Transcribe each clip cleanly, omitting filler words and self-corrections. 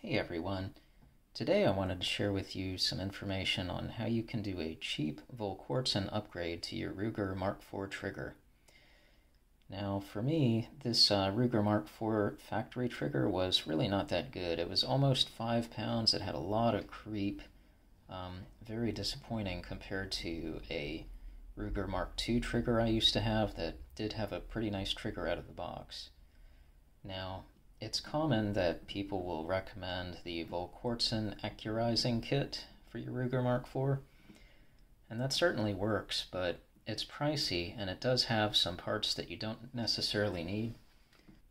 Hey everyone, today I wanted to share with you some information on how you can do a cheap Volquartsen upgrade to your Ruger Mark IV trigger. Now for me, this Ruger Mark IV factory trigger was really not that good. It was almost 5 pounds, it had a lot of creep, very disappointing compared to a Ruger Mark II trigger I used to have that did have a pretty nice trigger out of the box. Now, it's common that people will recommend the Volquartsen accurizing kit for your Ruger Mark IV, and that certainly works, but it's pricey and it does have some parts that you don't necessarily need.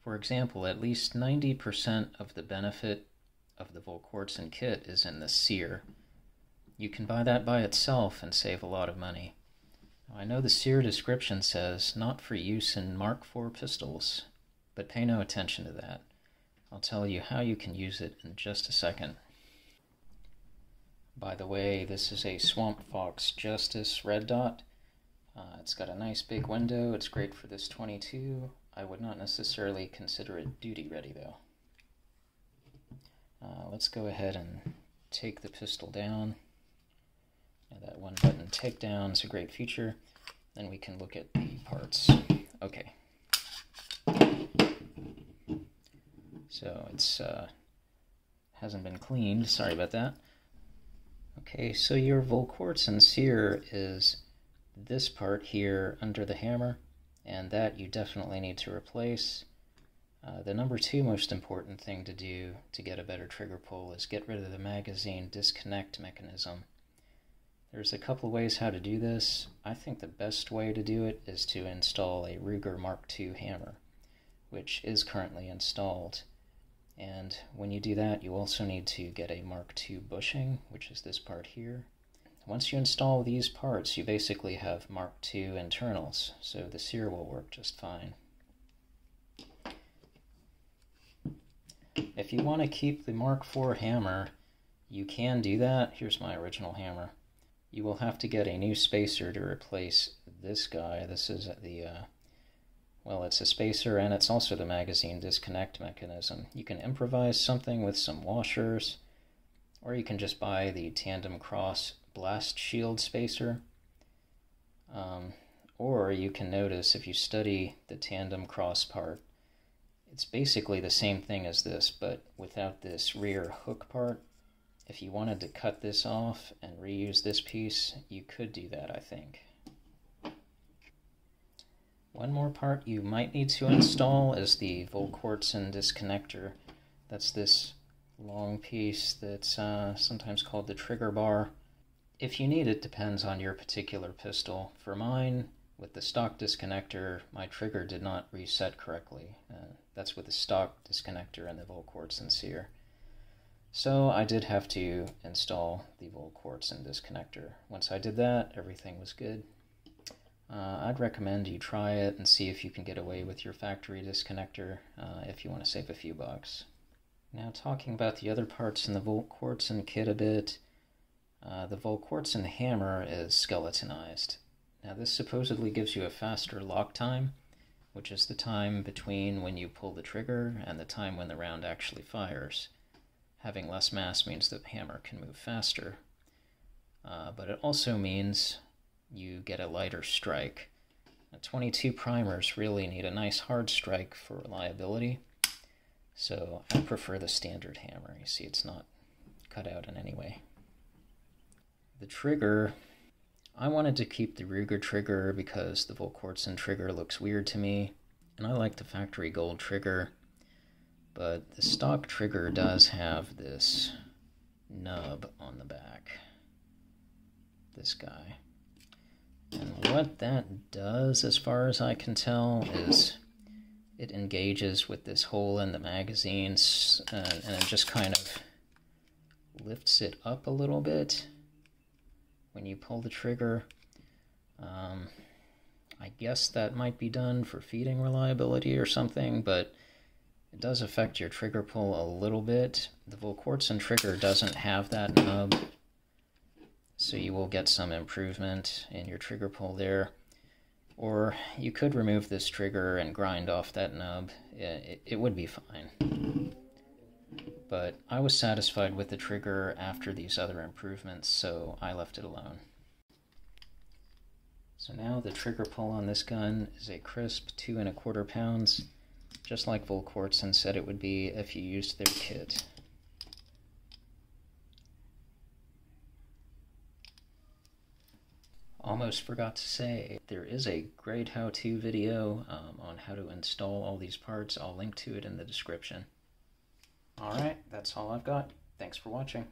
For example, at least 90% of the benefit of the Volquartsen kit is in the sear. You can buy that by itself and save a lot of money. Now, I know the sear description says not for use in Mark IV pistols, but pay no attention to that. I'll tell you how you can use it in just a second. By the way, this is a Swamp Fox Justice red dot. It's got a nice big window. It's great for this 22. I would not necessarily consider it duty ready though. Let's go ahead and take the pistol down. Now that one button takedown is a great feature. Then we can look at the parts. Okay. So it's hasn't been cleaned, sorry about that. Okay, so your Volquartsen sear is this part here under the hammer, and that you definitely need to replace. The number 2 most important thing to do to get a better trigger pull is get rid of the magazine disconnect mechanism. There's a couple ways how to do this. I think the best way to do it is to install a Ruger Mark II hammer, which is currently installed. And when you do that, you also need to get a Mark II bushing, which is this part here. Once you install these parts, you basically have Mark II internals, so the sear will work just fine. If you want to keep the Mark IV hammer, you can do that. Here's my original hammer. You will have to get a new spacer to replace this guy. This is the well, it's a spacer and it's also the magazine disconnect mechanism. You can improvise something with some washers, or you can just buy the tandem cross blast shield spacer. Or you can notice if you study the tandem cross part, it's basically the same thing as this, but without this rear hook part. If you wanted to cut this off and reuse this piece, you could do that, I think. One more part you might need to install is the Volquartsen disconnector. That's this long piece that's sometimes called the trigger bar. If you need it, depends on your particular pistol. For mine, with the stock disconnector, my trigger did not reset correctly. That's with the stock disconnector and the Volquartsen sear. So I did have to install the Volquartsen disconnector. Once I did that, everything was good. I'd recommend you try it and see if you can get away with your factory disconnector if you want to save a few bucks. Now talking about the other parts in the Volquartsen kit a bit, the Volquartsen hammer is skeletonized. Now this supposedly gives you a faster lock time, which is the time between when you pull the trigger and the time when the round actually fires. Having less mass means that the hammer can move faster, but it also means you get a lighter strike. Now, 22 primers really need a nice hard strike for reliability, so I prefer the standard hammer. You see, it's not cut out in any way. The trigger, I wanted to keep the Ruger trigger because the Volquartsen trigger looks weird to me, and I like the factory gold trigger, but the stock trigger does have this nub on the back, this guy. And what that does, as far as I can tell, is it engages with this hole in the magazines, and it just kind of lifts it up a little bit when you pull the trigger. I guess that might be done for feeding reliability or something, but it does affect your trigger pull a little bit. The Volquartsen trigger doesn't have that nub, so you will get some improvement in your trigger pull there. Or you could remove this trigger and grind off that nub. It would be fine. but I was satisfied with the trigger after these other improvements, so I left it alone. So now the trigger pull on this gun is a crisp 2¼ pounds, just like Volquartsen said it would be if you used their kit. Almost forgot to say, there is a great how-to video on how to install all these parts. I'll link to it in the description. Alright, that's all I've got. Thanks for watching.